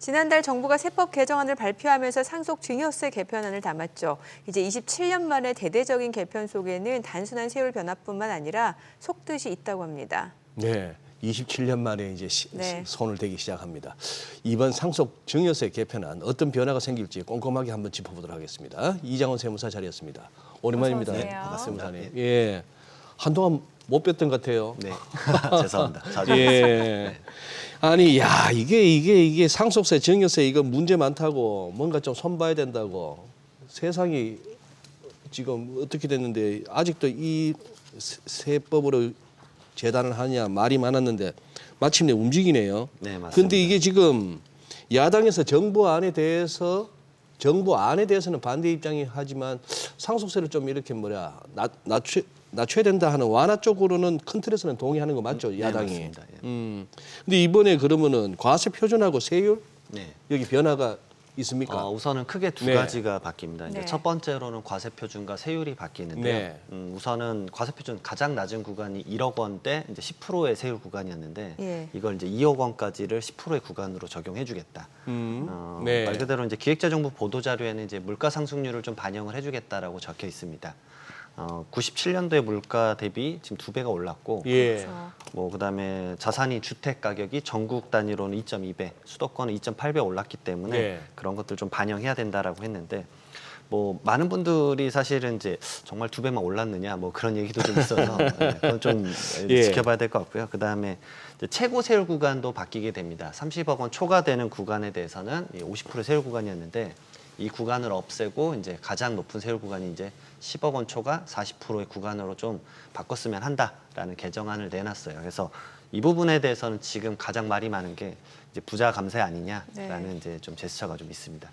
지난달 정부가 세법 개정안을 발표하면서 상속 증여세 개편안을 담았죠. 이제 27년 만에 대대적인 개편 속에는 단순한 세율 변화뿐만 아니라 속뜻이 있다고 합니다. 네, 27년 만에 이제 네. 손을 대기 시작합니다. 이번 상속 증여세 개편안 어떤 변화가 생길지 꼼꼼하게 한번 짚어보도록 하겠습니다. 이장원 세무사 자리였습니다. 오랜만입니다. 어서 오세요. 네, 반갑습니다. 세무사님. 예, 한동안 못 뵀던 것 같아요. 네, 죄송합니다. 자주 예. 아니, 야, 이게 상속세, 증여세 이거 문제 많다고 뭔가 좀 손봐야 된다고 세상이 지금 어떻게 됐는데 아직도 이 세법으로 재단을 하냐 말이 많았는데 마침내 움직이네요. 네, 맞습니다. 근데 이게 지금 야당에서 정부 안에 대해서는 반대 입장이 하지만 상속세를 좀 이렇게 낮춰야 된다 하는 완화 쪽으로는 큰 틀에서는 동의하는 거 맞죠, 야당이? 네, 맞습니다. 예. 근데 이번에 그러면은 과세 표준하고 세율 네. 여기 변화가 있습니까? 우선은 크게 두 네. 가지가 바뀝니다. 이제 네. 첫 번째로는 과세 표준과 세율이 바뀌는데요. 네. 우선은 과세 표준 가장 낮은 구간이 1억 원대 이제 10%의 세율 구간이었는데 예. 이걸 이제 2억 원까지를 10%의 구간으로 적용해주겠다. 네. 말 그대로 이제 기획재정부 보도 자료에는 이제 물가 상승률을 좀 반영을 해주겠다라고 적혀 있습니다. 97년도에 물가 대비 지금 2배가 올랐고, 예. 그렇죠. 뭐 그다음에 자산이 주택 가격이 전국 단위로는 2.2배, 수도권은 2.8배 올랐기 때문에 네. 그런 것들 좀 반영해야 된다라고 했는데, 뭐 많은 분들이 사실은 이제 정말 2배만 올랐느냐 뭐 그런 얘기도 좀 있어서 네, 그건 좀 예. 지켜봐야 될 것 같고요. 그다음에 이제 최고 세율 구간도 바뀌게 됩니다. 30억 원 초과되는 구간에 대해서는 50% 세율 구간이었는데 이 구간을 없애고 이제 가장 높은 세율 구간이 이제 10억 원 초과 40%의 구간으로 좀 바꿨으면 한다라는 개정안을 내놨어요. 그래서 이 부분에 대해서는 지금 가장 말이 많은 게 이제 부자 감세 아니냐라는 네. 이제 좀 제스처가 좀 있습니다.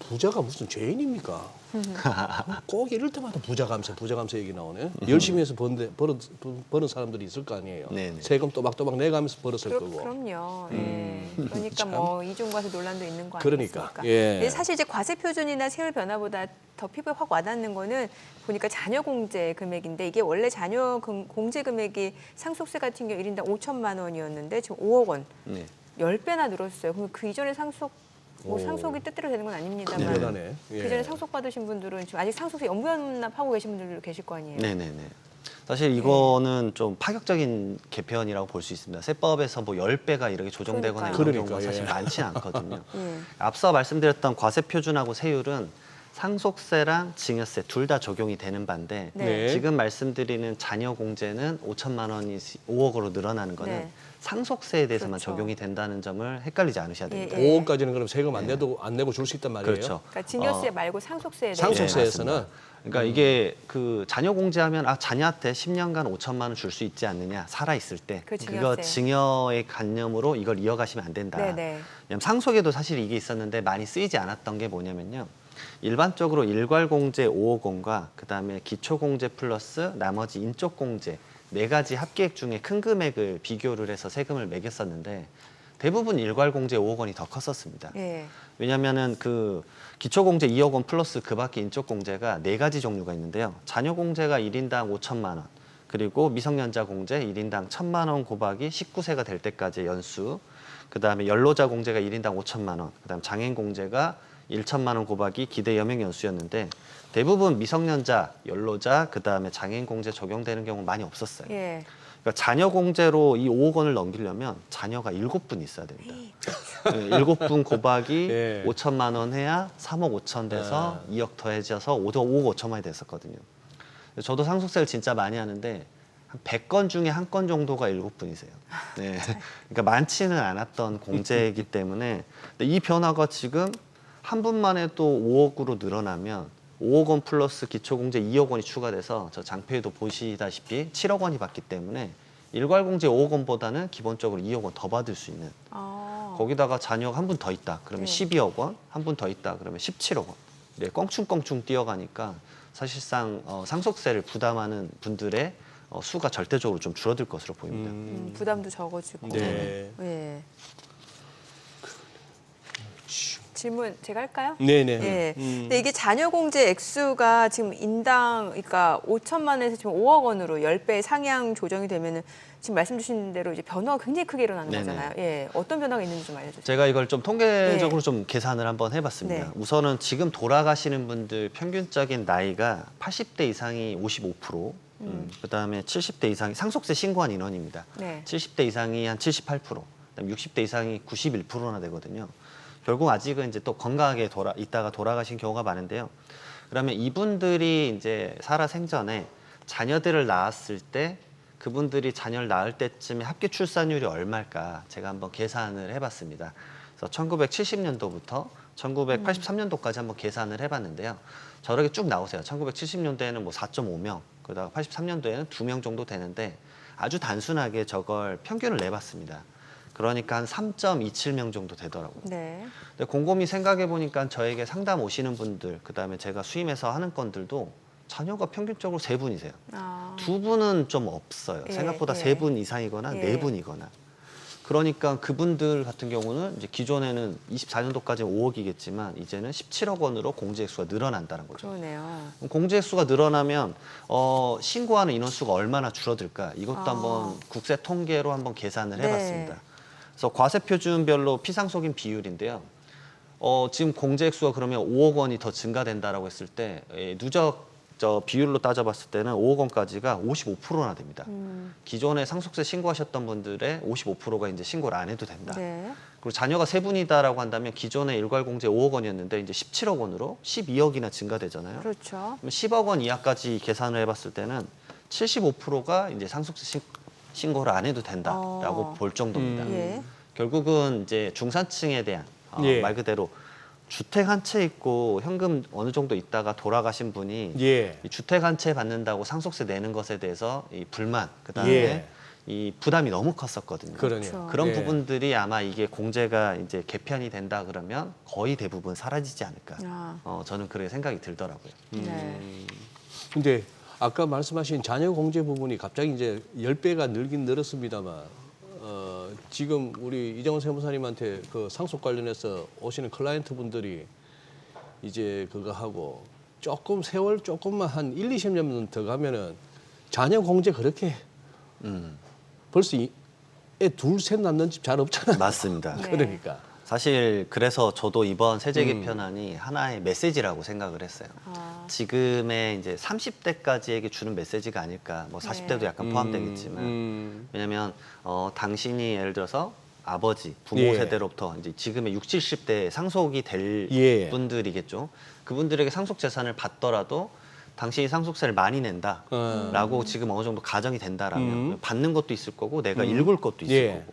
부자가 무슨 죄인입니까? 꼭 이럴 때마다 부자 감세 얘기 나오네. 열심히 해서 버는 사람들이 있을 거 아니에요. 네네. 세금 또박또박 내가면서 벌었을 거고. 그럼요. 예. 그러니까 참. 뭐 이중과세 논란도 있는 거 그러니까, 아니겠습니까? 예. 근데 사실 이제 과세 표준이나 세율 변화보다 더 피부에 확 와닿는 거는 보니까 자녀 공제 금액인데 이게 원래 자녀 공제 금액이 상속세 같은 경우 1인당 5천만 원이었는데 지금 5억 원. 네. 10배나 늘었어요. 그럼 그 이전에 오. 상속이 뜻대로 되는 건 아닙니다만 대단하네. 예. 그 전에 상속 받으신 분들은 지금 아직 상속세 연부연납하고 계신 분들도 계실 거 아니에요. 네네네. 사실 이거는 좀 파격적인 개편이라고 볼 수 있습니다. 세법에서 뭐 10배가 이렇게 조정되거나 이런 그러니까요. 경우가 사실 예. 많지는 않거든요. 예. 앞서 말씀드렸던 과세 표준하고 세율은 상속세랑 증여세 둘 다 적용이 되는 반대 네. 지금 말씀드리는 자녀 공제는 5천만 원이 5억으로 늘어나는 거는 네. 상속세에 대해서만 그렇죠. 적용이 된다는 점을 헷갈리지 않으셔야 됩니다. 예. 5억까지는 그럼 세금 안 내고 줄 수 있단 말이에요. 그렇죠. 그러니까 증여세 말고 상속세에 대해서. 상속세에서는 네, 맞습니다. 그러니까 이게 그 자녀 공제하면 자녀한테 10년간 5천만 원 줄 수 있지 않느냐 살아 있을 때 그 그거 증여세. 증여의 관념으로 이걸 이어가시면 안 된다. 네네. 왜냐면 상속에도 사실 이게 있었는데 많이 쓰이지 않았던 게 뭐냐면요. 일반적으로 일괄공제 5억 원과 그다음에 기초공제 플러스 나머지 인적공제 4가지 합계액 중에 큰 금액을 비교를 해서 세금을 매겼었는데 대부분 일괄공제 5억 원이 더 컸었습니다. 예. 왜냐하면은 그 기초공제 2억 원 플러스 그밖에 인적공제가 4가지 종류가 있는데요. 자녀공제가 1인당 5천만 원, 그리고 미성년자 공제 1인당 1,000만 원 곱하기 19세가 될 때까지의 연수, 그다음에 연로자 공제가 1인당 5천만 원, 그다음 장애인 공제가 1천만 원 곱하기 기대 여명 연수였는데 대부분 미성년자, 연로자, 그다음에 장애인 공제 적용되는 경우 많이 없었어요. 예. 그러니까 자녀 공제로 이 5억 원을 넘기려면 자녀가 7분 있어야 됩니다. 7분 곱하기 예. 5천만 원 해야 3억 5천 돼서 2억 더해져서 5억 5천만이 됐었거든요. 저도 상속세를 진짜 많이 하는데 한 100건 중에 한 건 정도가 7분이세요. 네. 그러니까 많지는 않았던 공제이기 때문에 근데 이 변화가 지금 한 분만 해도 5억으로 늘어나면 5억 원 플러스 기초공제 2억 원이 추가돼서 저 장표에도 보시다시피 7억 원이 받기 때문에 일괄공제 5억 원보다는 기본적으로 2억 원 더 받을 수 있는 거기다가 자녀가 한 분 더 있다 그러면 네. 12억 원, 한 분 더 있다 그러면 17억 원. 네, 껑충껑충 뛰어가니까 사실상 상속세를 부담하는 분들의 수가 절대적으로 좀 줄어들 것으로 보입니다. 부담도 적어지고. 네. 예. 질문 제가 할까요? 네네. 예. 근데 이게 자녀 공제 액수가 지금 인당 그러니까 5천만 원에서 지금 5억 원으로 10배 상향 조정이 되면은 지금 말씀 주신 대로 이제 변화가 굉장히 크게 일어나는 네네. 거잖아요. 예, 어떤 변화가 있는지 좀 알려주세요. 제가 이걸 좀 통계적으로 좀 계산을 한번 해봤습니다. 네. 우선은 지금 돌아가시는 분들 평균적인 나이가 80대 이상이 55%, 그다음에 70대 이상이 상속세 신고한 인원입니다. 네. 70대 이상이 한 78%, 그다음 60대 이상이 91%나 되거든요. 결국 아직은 이제 또 건강하게 있다가 돌아가신 경우가 많은데요. 그러면 이분들이 이제 살아 생전에 자녀들을 낳았을 때 그분들이 자녀를 낳을 때쯤에 합계 출산율이 얼마일까 제가 한번 계산을 해봤습니다. 그래서 1970년도부터 1983년도까지 한번 계산을 해봤는데요. 저렇게 쭉 나오세요. 1970년도에는 뭐 4.5명, 그러다가 83년도에는 2명 정도 되는데 아주 단순하게 저걸 평균을 내봤습니다. 그러니까 한 3.27명 정도 되더라고요. 네. 근데 곰곰이 생각해 보니까 저에게 상담 오시는 분들, 그다음에 제가 수임해서 하는 건들도 자녀가 평균적으로 3분이세요. 아, 2분은 좀 없어요. 예, 생각보다 예. 3분 이상이거나 예. 4분이거나. 그러니까 그분들 같은 경우는 이제 기존에는 24년도까지 5억이겠지만 이제는 17억 원으로 공제액수가 늘어난다는 거죠. 그러네요. 공제액수가 늘어나면 신고하는 인원수가 얼마나 줄어들까? 이것도 한번 국세 통계로 한번 계산을 네. 해봤습니다. 그래서 과세표준별로 피상속인 비율인데요. 지금 공제액수가 그러면 5억 원이 더 증가된다라고 했을 때 누적 비율로 따져봤을 때는 5억 원까지가 55%나 됩니다. 기존에 상속세 신고하셨던 분들의 55%가 이제 신고를 안 해도 된다. 네. 그리고 자녀가 3분이다라고 한다면 기존에 일괄공제 5억 원이었는데 이제 17억 원으로 12억이나 증가되잖아요. 그렇죠. 그럼 10억 원 이하까지 계산을 해봤을 때는 75%가 이제 상속세 신고를 안 해도 된다라고 볼 정도입니다. 예. 결국은 이제 중산층에 대한 예. 말 그대로 주택 한 채 있고 현금 어느 정도 있다가 돌아가신 분이 예. 이 주택 한 채 받는다고 상속세 내는 것에 대해서 이 불만, 그다음에 예. 이 부담이 너무 컸었거든요. 그러네요. 그런 예. 부분들이 아마 이게 공제가 이제 개편이 된다 그러면 거의 대부분 사라지지 않을까. 아, 저는 그렇게 생각이 들더라고요. 네. 근데 아까 말씀하신 자녀 공제 부분이 갑자기 이제 10배가 늘긴 늘었습니다만 지금 우리 이정원 세무사님한테 그 상속 관련해서 오시는 클라이언트 분들이 이제 그거 하고 조금 세월 조금만 한 1, 20년 더 가면은 자녀 공제 그렇게 벌써 애 둘, 셋 낳는 집 잘 없잖아요. 맞습니다. 네. 그러니까. 사실 그래서 저도 이번 세제 개편안이 하나의 메시지라고 생각을 했어요. 아, 지금의 이제 30대까지에게 주는 메시지가 아닐까. 뭐 40대도 네. 약간 포함되겠지만 왜냐하면 당신이 예를 들어서 아버지, 부모 예. 세대로부터 이제 지금의 60, 70대 상속이 될 예. 분들이겠죠. 그분들에게 상속 재산을 받더라도 당신이 상속세를 많이 낸다라고 지금 어느 정도 가정이 된다라면 받는 것도 있을 거고 내가 읽을 것도 있을 예. 거고.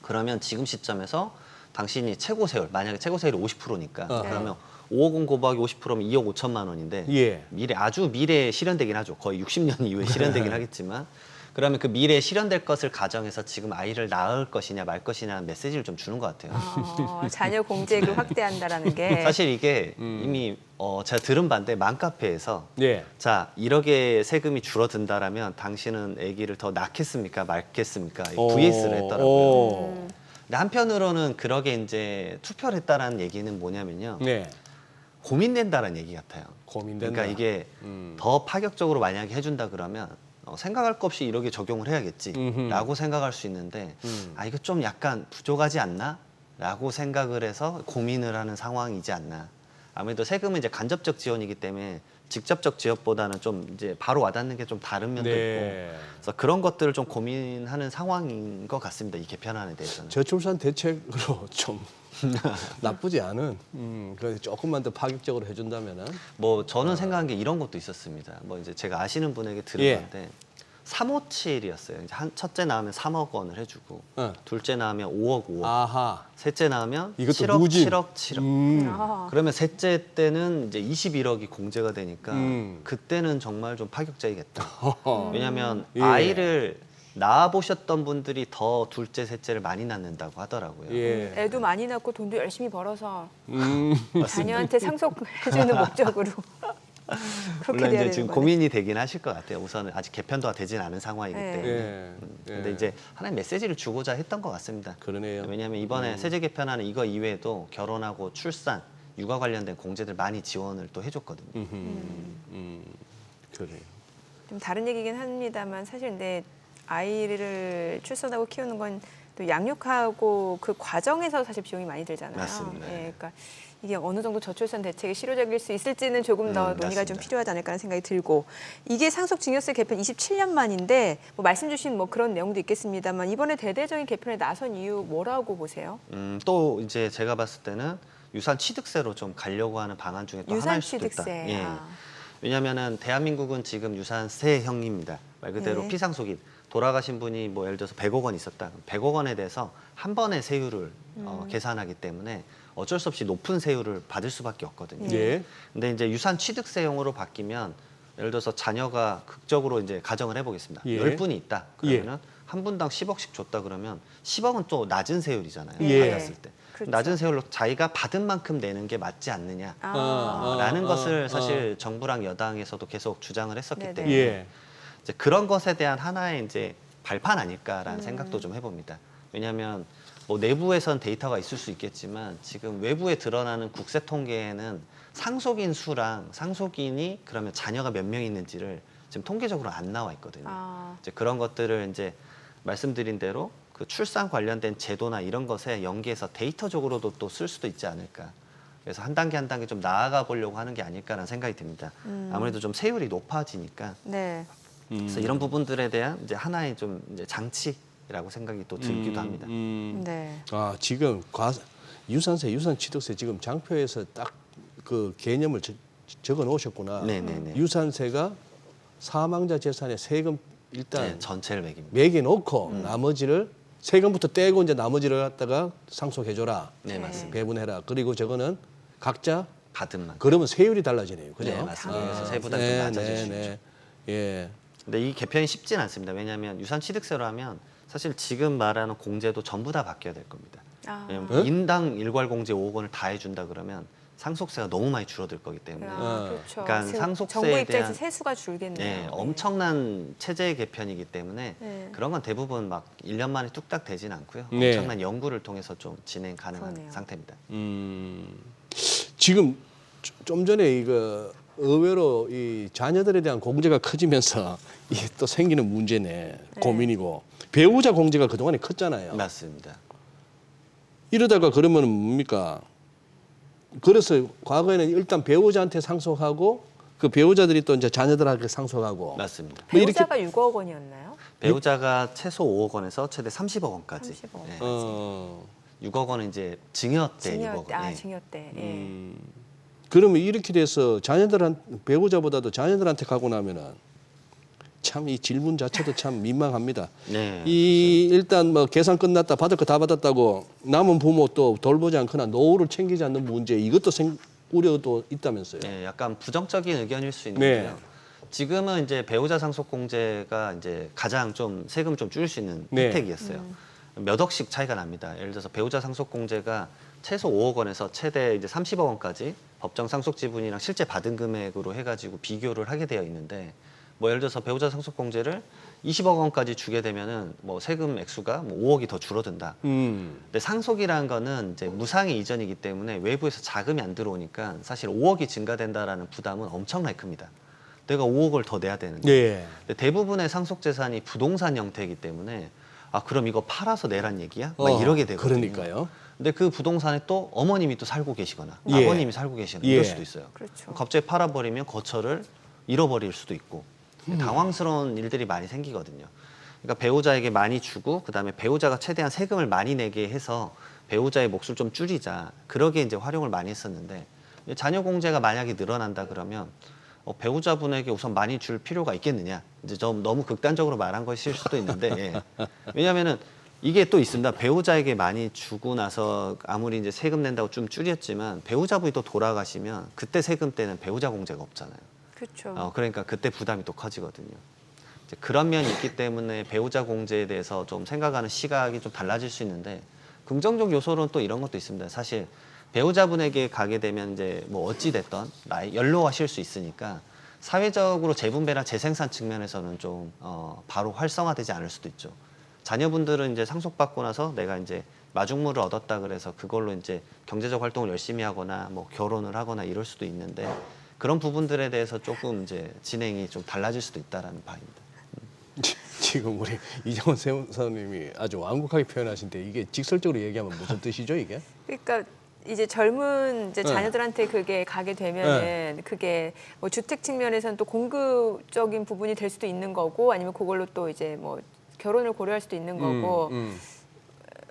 그러면 지금 시점에서 당신이 최고 세율, 만약에 최고 세율이 50%니까 그러면 5억 원 곱하기 50%면 2억 5천만 원인데 예. 아주 미래에 실현되긴 하죠. 거의 60년 이후에 실현되긴 하겠지만 그러면 그 미래에 실현될 것을 가정해서 지금 아이를 낳을 것이냐 말 것이냐는 메시지를 좀 주는 것 같아요. 자녀 공제액을 확대한다라는 게 사실 이게 이미 제가 들은 바인데 맘카페에서 예. 자 1억의 세금이 줄어든다라면 당신은 아기를 더 낳겠습니까 말겠습니까 VS를 했더라고요. 오. 근데 한편으로는 그러게 이제 투표를 했다라는 얘기는 뭐냐면요. 네. 고민된다라는 얘기 같아요. 고민된다. 그러니까 이게 더 파격적으로 만약에 해준다 그러면 생각할 것 없이 이렇게 적용을 해야겠지라고 생각할 수 있는데 이거 좀 약간 부족하지 않나?라고 생각을 해서 고민을 하는 상황이지 않나. 아무래도 세금은 이제 간접적 지원이기 때문에 직접적 지원보다는 좀 이제 바로 와닿는 게 좀 다른 면도 네. 있고 그래서 그런 것들을 좀 고민하는 상황인 것 같습니다. 이 개편안에 대해서는. 저출산 대책으로 좀 나쁘지 않은 그래서 조금만 더 파격적으로 해준다면은 뭐 저는 생각한 게 이런 것도 있었습니다. 뭐 이제 제가 아시는 분에게 들은 예. 건데 357이었어요. 이제 첫째 낳으면 3억 원을 해주고 둘째 낳으면 5억 5억, 아하 셋째 낳으면 이것도 7억 누진. 7억 7억. 아, 그러면 셋째 때는 이제 21억이 공제가 되니까 음. 그때는 정말 좀 파격적이겠다. 왜냐하면 예. 아이를 낳아 보셨던 분들이 더 둘째, 셋째를 많이 낳는다고 하더라고요. 예. 애도 많이 낳고 돈도 열심히 벌어서 음. 자녀한테 상속해주는 목적으로 그렇게 물론 돼야 이제 지금 되는 거네. 고민이 되긴 하실 것 같아요. 우선은 아직 개편도 되진 않은 상황이기 네. 때문에. 예. 근데 예. 이제 하나의 메시지를 주고자 했던 것 같습니다. 그러네요. 왜냐하면 이번에 세제 개편안은 이거 이외에도 결혼하고 출산, 육아 관련된 공제들 많이 지원을 또 해줬거든요. 그래요. 좀 다른 얘기긴 합니다만 사실 근데 아이를 출산하고 키우는 건 또 양육하고 그 과정에서 사실 비용이 많이 들잖아요. 맞습니다. 예, 그러니까 이게 어느 정도 저출산 대책이 실효적일 수 있을지는 조금 더 논의가 좀 맞습니다. 필요하지 않을까 하는 생각이 들고, 이게 상속증여세 개편 27년 만인데 뭐 말씀 주신 뭐 그런 내용도 있겠습니다만 이번에 대대적인 개편에 나선 이유 뭐라고 보세요? 또 이제 제가 봤을 때는 유산 취득세로 좀 가려고 하는 방안 중에 또 유산 하나일 수도 있다. 취득세. 예. 아. 왜냐하면은 대한민국은 지금 유산세형입니다. 말 그대로 네. 피상속인. 돌아가신 분이 뭐 예를 들어서 100억 원 있었다. 100억 원에 대해서 한 번에 세율을 계산하기 때문에 어쩔 수 없이 높은 세율을 받을 수밖에 없거든요. 예. 근데 이제 유산 취득세형으로 바뀌면 예를 들어서 자녀가 극적으로 이제 가정을 해보겠습니다. 예. 10분이 있다. 그러면은 한 분당 10억씩 줬다 그러면 10억은 또 낮은 세율이잖아요. 예. 받았을 때. 그렇죠. 낮은 세율로 자기가 받은 만큼 내는 게 맞지 않느냐. 아. 라는 것을 사실 정부랑 여당에서도 계속 주장을 했었기 네네. 때문에 예. 이제 그런 것에 대한 하나의 이제 발판 아닐까라는 생각도 좀 해봅니다. 왜냐하면 뭐 내부에선 데이터가 있을 수 있겠지만 지금 외부에 드러나는 국세 통계에는 상속인 수랑 상속인이 그러면 자녀가 몇 명 있는지를 지금 통계적으로 안 나와 있거든요. 아. 이제 그런 것들을 이제 말씀드린 대로 그 출산 관련된 제도나 이런 것에 연계해서 데이터적으로도 또 쓸 수도 있지 않을까. 그래서 한 단계 한 단계 좀 나아가 보려고 하는 게 아닐까라는 생각이 듭니다. 아무래도 좀 세율이 높아지니까 네. 그래서 이런 부분들에 대한 이제 하나의 좀 이제 장치라고 생각이 또 들기도 합니다. 네. 아, 지금 유산세, 유산취득세 지금 장표에서 딱 그 개념을 적어 놓으셨구나. 네네네. 유산세가 사망자 재산에 세금 일단 네, 전체를 매깁니다. 매겨 놓고 나머지를 세금부터 떼고 이제 나머지를 갖다가 상속해줘라. 네, 맞습니다. 배분해라. 그리고 저거는 각자 받은 만큼. 그러면 세율이 달라지네요. 그죠? 네, 맞습니다. 그래서 아, 세부담이 좀 낮아질 수 있죠. 예. 근데 이 개편이 쉽진 않습니다. 왜냐하면 유산취득세로 하면 사실 지금 말하는 공제도 전부 다 바뀌어야 될 겁니다. 아. 왜냐면 인당 일괄 공제 5억 원을 다 해준다 그러면 상속세가 너무 많이 줄어들 거기 때문에 아, 그렇죠. 그러니까 상속세에 정부 입장에서 대한 세수가 줄겠네요. 네, 엄청난 체제 개편이기 때문에 네. 그런 건 대부분 막 1년 만에 뚝딱 되진 않고요. 네. 엄청난 연구를 통해서 좀 진행 가능한 그러네요. 상태입니다. 지금 좀 전에 이거 의외로 이 자녀들에 대한 공제가 커지면서 이게 또 생기는 문제네. 고민이고. 배우자 공제가 그동안에 컸잖아요. 맞습니다. 이러다가 그러면 뭡니까? 그래서 과거에는 일단 배우자한테 상속하고 그 배우자들이 또 이제 자녀들한테 상속하고 맞습니다. 뭐 이렇게 배우자가 6억 원이었나요? 배우자가 최소 5억 원에서 최대 30억 원까지. 30억 원. 네. 6억 원은 이제 증여 때 증여 6억 때, 원. 아, 네. 증여 때. 예. 그러면 이렇게 돼서 배우자보다도 자녀들한테 가고 나면은 참 이 질문 자체도 참 민망합니다. 네. 이 일단 뭐 계산 끝났다 받을 거 다 받았다고 남은 부모 또 돌보지 않거나 노후를 챙기지 않는 문제 이것도 우려도 있다면서요. 네, 약간 부정적인 의견일 수 네. 있는데요. 지금은 이제 배우자 상속 공제가 이제 가장 좀 세금 좀 줄일 수 있는 네. 혜택이었어요. 몇 억씩 차이가 납니다. 예를 들어서 배우자 상속 공제가 최소 5억 원에서 최대 이제 30억 원까지 법정 상속 지분이랑 실제 받은 금액으로 해가지고 비교를 하게 되어 있는데, 뭐 예를 들어서 배우자 상속 공제를 20억 원까지 주게 되면은 뭐 세금 액수가 뭐 5억이 더 줄어든다. 근데 상속이라는 거는 이제 무상의 이전이기 때문에 외부에서 자금이 안 들어오니까 사실 5억이 증가된다라는 부담은 엄청나게 큽니다. 내가 5억을 더 내야 되는데. 예. 근데 대부분의 상속 재산이 부동산 형태이기 때문에 아 그럼 이거 팔아서 내란 얘기야? 막 이러게 되거든요. 그러니까요. 근데 그 부동산에 또 어머님이 또 살고 계시거나 예. 아버님이 살고 계시거나 예. 이럴 수도 있어요. 그렇죠. 갑자기 팔아버리면 거처를 잃어버릴 수도 있고 당황스러운 일들이 많이 생기거든요. 그러니까 배우자에게 많이 주고 그다음에 배우자가 최대한 세금을 많이 내게 해서 배우자의 몫을 좀 줄이자. 그러게 이제 활용을 많이 했었는데 자녀 공제가 만약에 늘어난다 그러면 배우자분에게 우선 많이 줄 필요가 있겠느냐. 이제 좀 너무 극단적으로 말한 것일 수도 있는데 예. 왜냐하면은 이게 또 있습니다. 배우자에게 많이 주고 나서 아무리 이제 세금 낸다고 좀 줄였지만 배우자분이 또 돌아가시면 그때 세금 때는 배우자 공제가 없잖아요. 그렇죠. 그러니까 그때 부담이 또 커지거든요. 이제 그런 면이 있기 때문에 배우자 공제에 대해서 좀 생각하는 시각이 좀 달라질 수 있는데 긍정적 요소로는 또 이런 것도 있습니다. 사실 배우자분에게 가게 되면 이제 뭐 어찌 됐던 연로하실 수 있으니까 사회적으로 재분배나 재생산 측면에서는 좀 바로 활성화되지 않을 수도 있죠. 자녀분들은 이제 상속받고 나서 내가 이제 마중물을 얻었다 그래서 그걸로 이제 경제적 활동을 열심히 하거나 뭐 결혼을 하거나 이럴 수도 있는데 그런 부분들에 대해서 조금 이제 진행이 좀 달라질 수도 있다라는 바입니다. 지금 우리 이정원 세무사님이 아주 완곡하게 표현하신데 이게 직설적으로 얘기하면 무슨 뜻이죠 이게? 그러니까 이제 젊은 이제 네. 자녀들한테 그게 가게 되면은 그게 뭐 주택 측면에서는 또 공급적인 부분이 될 수도 있는 거고 아니면 그걸로 또 이제 뭐 결혼을 고려할 수도 있는 거고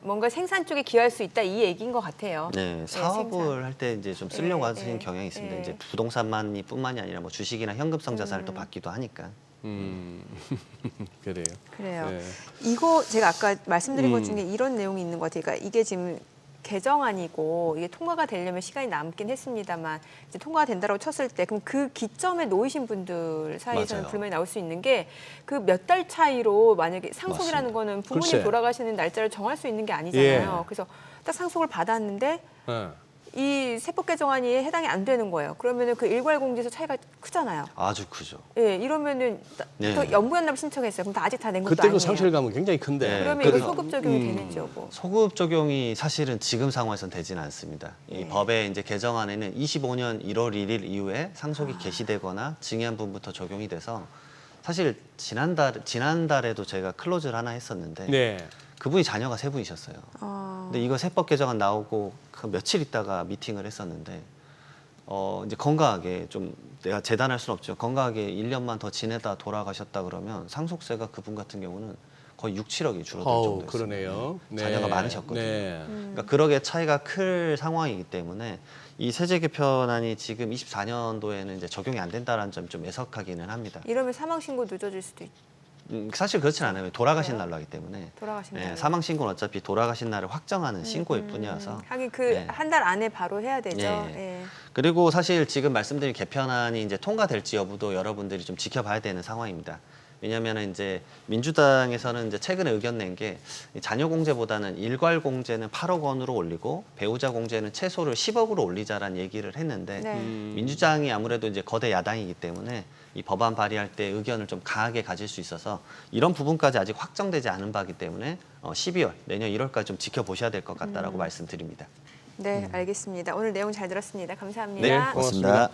뭔가 생산 쪽에 기여할 수 있다 이 얘기인 것 같아요. 네, 생산. 사업을 할 때 이제 좀 쓰려고 예, 하시는 예, 경향이 있습니다. 예. 이제 부동산뿐만이 아니라 뭐 주식이나 현금성 자산을 또 받기도 하니까. 그래요. 그래요. 네. 이거 제가 아까 말씀드린 것 중에 이런 내용이 있는 것 같아요. 그러니까 이게 지금 개정안이고 이게 통과가 되려면 시간이 남긴 했습니다만 이제 통과가 된다고 쳤을 때 그럼 그 기점에 놓이신 분들 사이에서는 맞아요. 불만이 나올 수 있는 게 그 몇 달 차이로 만약에 상속이라는 맞습니다. 거는 부모님 글쎄. 돌아가시는 날짜를 정할 수 있는 게 아니잖아요. 예. 그래서 딱 상속을 받았는데 네. 이 세법 개정안이 해당이 안 되는 거예요. 그러면은 그 일괄공제에서 차이가 크잖아요. 아주 크죠. 예, 이러면은 네. 또 연부연납 신청했어요. 그럼 다 아직 다 낸 것도 그때 아니에요. 그 상실감은 굉장히 큰데. 네. 그러면 그- 이거 소급 적용이 되는지요, 뭐. 소급 적용이 사실은 지금 상황에서는 되지는 않습니다. 이 네. 법의 이제 개정안에는 25년 1월 1일 이후에 상속이 개시되거나 증여한분부터 적용이 돼서 사실 지난달에도 제가 클로즈를 하나 했었는데 네. 그분이 자녀가 3분이셨어요. 근데 이거 세법 개정안 나오고 그 며칠 있다가 미팅을 했었는데 이제 건강하게 좀 내가 재단할 수는 없죠. 건강하게 1년만 더 지내다 돌아가셨다 그러면 상속세가 그분 같은 경우는 거의 6, 7억이 줄어들 정도였어요. 그러네요. 네. 자녀가 많으셨거든요. 네. 그러니까 그러게 차이가 클 상황이기 때문에 이 세제 개편안이 지금 24년도에는 이제 적용이 안 된다는 점이 좀 애석하기는 합니다. 이러면 사망 신고 늦어질 수도 있. 사실 그렇진 않아요. 돌아가신 그래요? 날로 하기 때문에. 돌아가신 네, 날로. 사망 신고는 어차피 돌아가신 날을 확정하는 신고일 뿐이어서. 하긴 그 네. 한 달 안에 바로 해야 되죠. 예. 예. 그리고 사실 지금 말씀드린 개편안이 이제 통과될지 여부도 여러분들이 좀 지켜봐야 되는 상황입니다. 왜냐하면 이제 민주당에서는 이제 최근에 의견 낸 게 자녀 공제보다는 일괄 공제는 8억 원으로 올리고 배우자 공제는 최소를 10억으로 올리자라는 얘기를 했는데 네. 민주당이 아무래도 이제 거대 야당이기 때문에 이 법안 발의할 때 의견을 좀 강하게 가질 수 있어서 이런 부분까지 아직 확정되지 않은 바이기 때문에 12월 내년 1월까지 좀 지켜보셔야 될 것 같다라고 말씀드립니다. 네, 알겠습니다. 오늘 내용 잘 들었습니다. 감사합니다. 네, 고맙습니다.